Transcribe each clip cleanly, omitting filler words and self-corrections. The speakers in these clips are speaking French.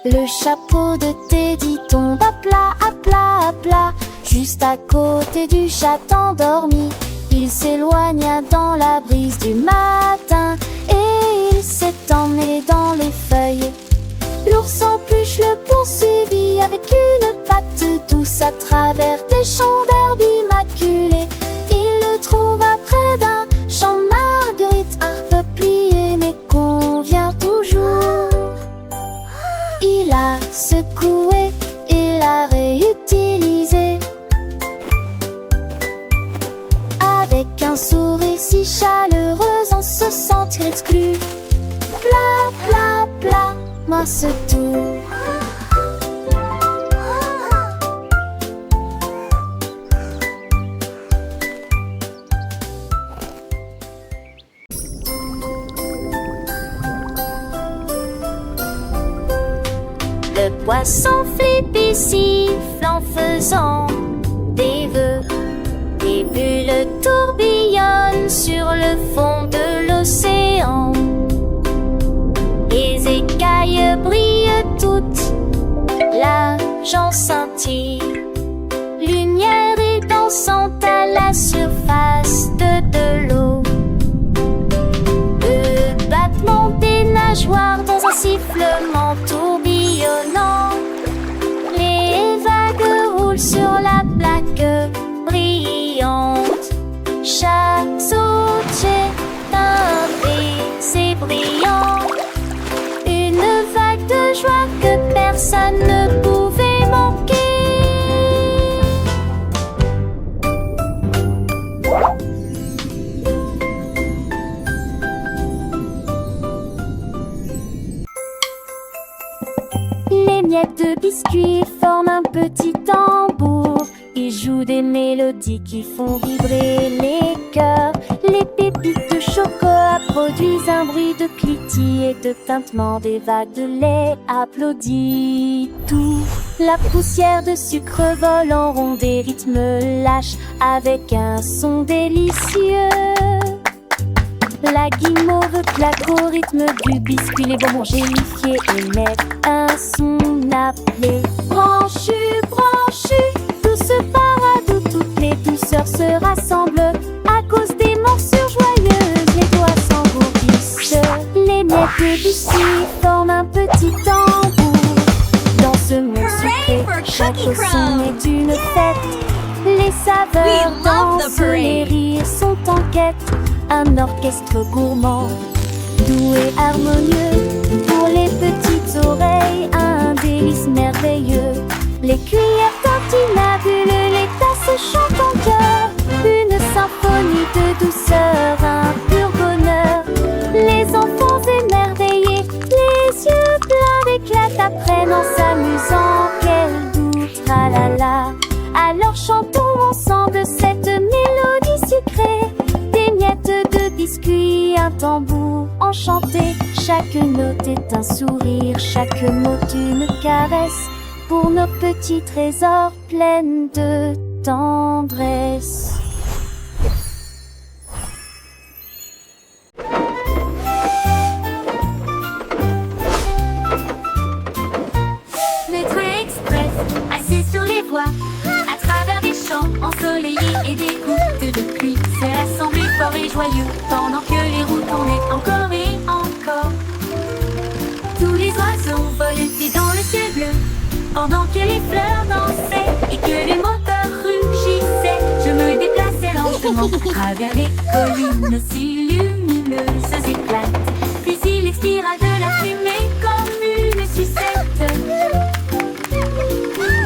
Le chapeau de Teddy tombe à plat, juste à côté du chat endormi. Il s'éloigna dans la brise du matin et il s'est emmené dans les feuilles. L'ours en peluche le poursuivit avec une patte douce à travers des champs d'herbe immaculés. Il le trouva près d'un champ de marguerites, harpe pliée mais convient toujours. Il a secoué et l'a réutilisé avec un sourire si chaleureux, on se sentit exclu. Plat, moi c'est tout. Le poisson Flippy siffle en faisant des vœux. Des bulles tourbillonnent sur le fond de l'océan. Les écailles brillent toutes, l'argent scintille. Lumière et dansante à la surface de l'eau. Le battement des nageoires dans un sifflement tourbillonnant. Les vagues roulent sur la plaque brillante. Chaque saut est un baiser brillant. Une vague de joie que personne ne pouvait manquer. Les miettes de biscuits forment un petit tambour. Ils jouent des mélodies qui font vibrer les cœurs. Les pépites de chocolat produisent un bruit de cliquetis et de tintement. Des vagues de lait applaudissent tout. La poussière de sucre vole en rond, des rythmes lâches avec un son délicieux. La guimauve claque au rythme du biscuit. Les bonbons gélifiés émettent un son appelé branchu, branchu. Tout se parade où toutes les douceurs se rassemblent. À cause des morsures joyeuses, les doigts s'engourdissent. Les miettes de biscuit forment un petit tambour. Dans ce monde sucré, chaque son est une fête. Les saveurs dansent, les rires sont en quête. Un orchestre gourmand, doux et harmonieux. Pour les petites oreilles, un délice merveilleux. Les cuillères tintinabulent, les tasses chantent en chœur. Une symphonie de douceur, un pur bonheur. Les enfants émerveillés, les yeux pleins d'éclat, apprennent en s'amusant. Quel doux tralala. Alors chantons ensemble cette mélodie sucrée. Des miettes de biscuits, un tambour enchanté. Chaque note est un sourire, chaque mot une caresse. Pour nos petits trésors pleins de tendresse. Le train express, assis sur les voies, à travers des champs ensoleillés et des gouttes de pluie, s'est rassemblé fort et joyeux, pendant que les roues tournaient encore et encore. Tous les oiseaux voletaient dans le ciel bleu, pendant que les fleurs dansaient et que les moteurs rugissaient. Je me déplaçais lentement à travers les collines aussi lumineuses éclatent. Puis il expira de la fumée comme une sucette.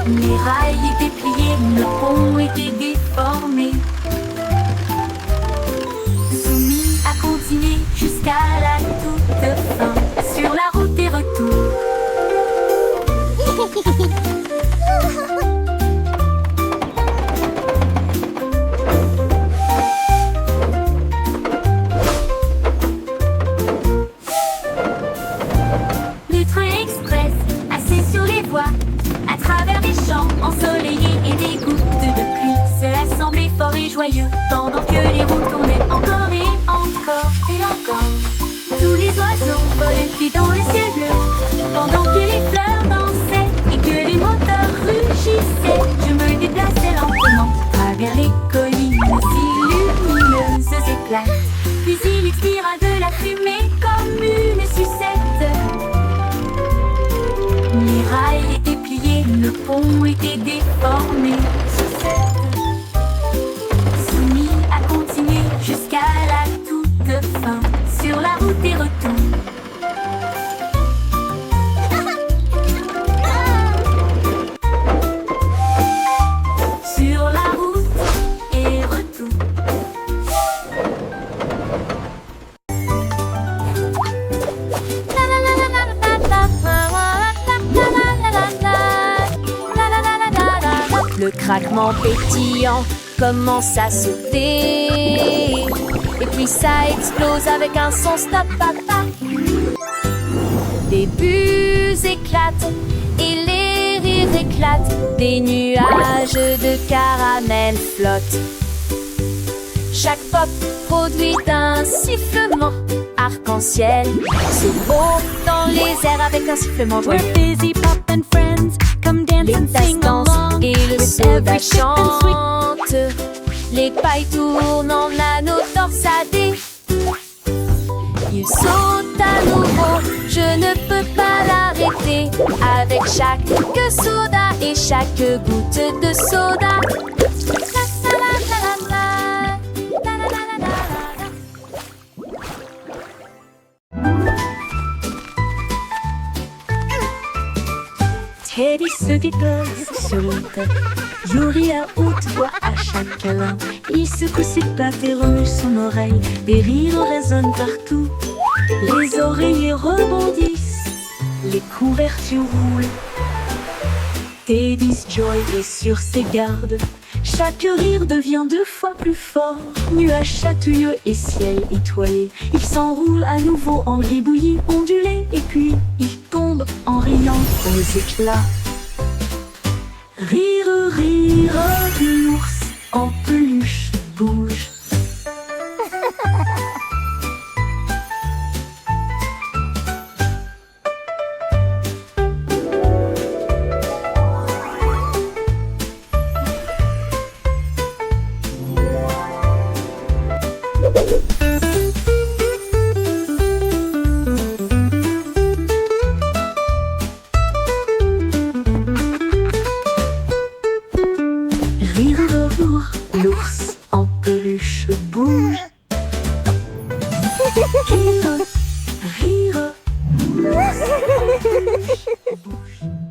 Les rails étaient pliés, le pont était déformé. Soumis à continuer jusqu'à la toute fin, sur la route des retours. Le train express, assis sur les voies, à travers des champs ensoleillés et des gouttes de pluie, s'est assemblé fort et éclate. Puis il expira de la fumée comme une sucette. Les rails étaient pliés, le pont était déformé. Sucette se mit à continuer jusqu'à la toute fin. Sur la route et retour. Sur la route et retour. Le craquement pétillant commence à sauter. Et puis ça explose avec un son stop papa. Des bus éclatent et les rires éclatent. Des nuages de caramel flottent. Chaque pop produit un sifflement arc-en-ciel. C'est beau dans les airs avec un sifflement joyeux. We're busy pop and friends, come dance Les and tasses sing dansent along. et le With soda every chip and swing. chante. Les pailles tournent en anneaux torsadés. Il saute à nouveau, je ne peux pas l'arrêter. Avec chaque soda et chaque goutte de soda. La, la, la, la, la, la, la, la, la, la. Teddy se dépose sur le tas. Yuri à haute voix à chaque câlin. Il secoue ses pattes et remue son oreille. Des rires résonnent partout. Les oreillers rebondissent. Les couvertures roulent. Teddy's Joy est sur ses gardes. Chaque rire devient 2 fois plus fort. Nuages chatouilleux et ciel étoilé. Il s'enroule à nouveau en gribouillis ondulé. Et puis il tombe en riant aux éclats. Rire, rire, l'ours en peluche bouge. Rire, l'ours en peluche bouge. Rire, rire, l'ours en peluche bouge.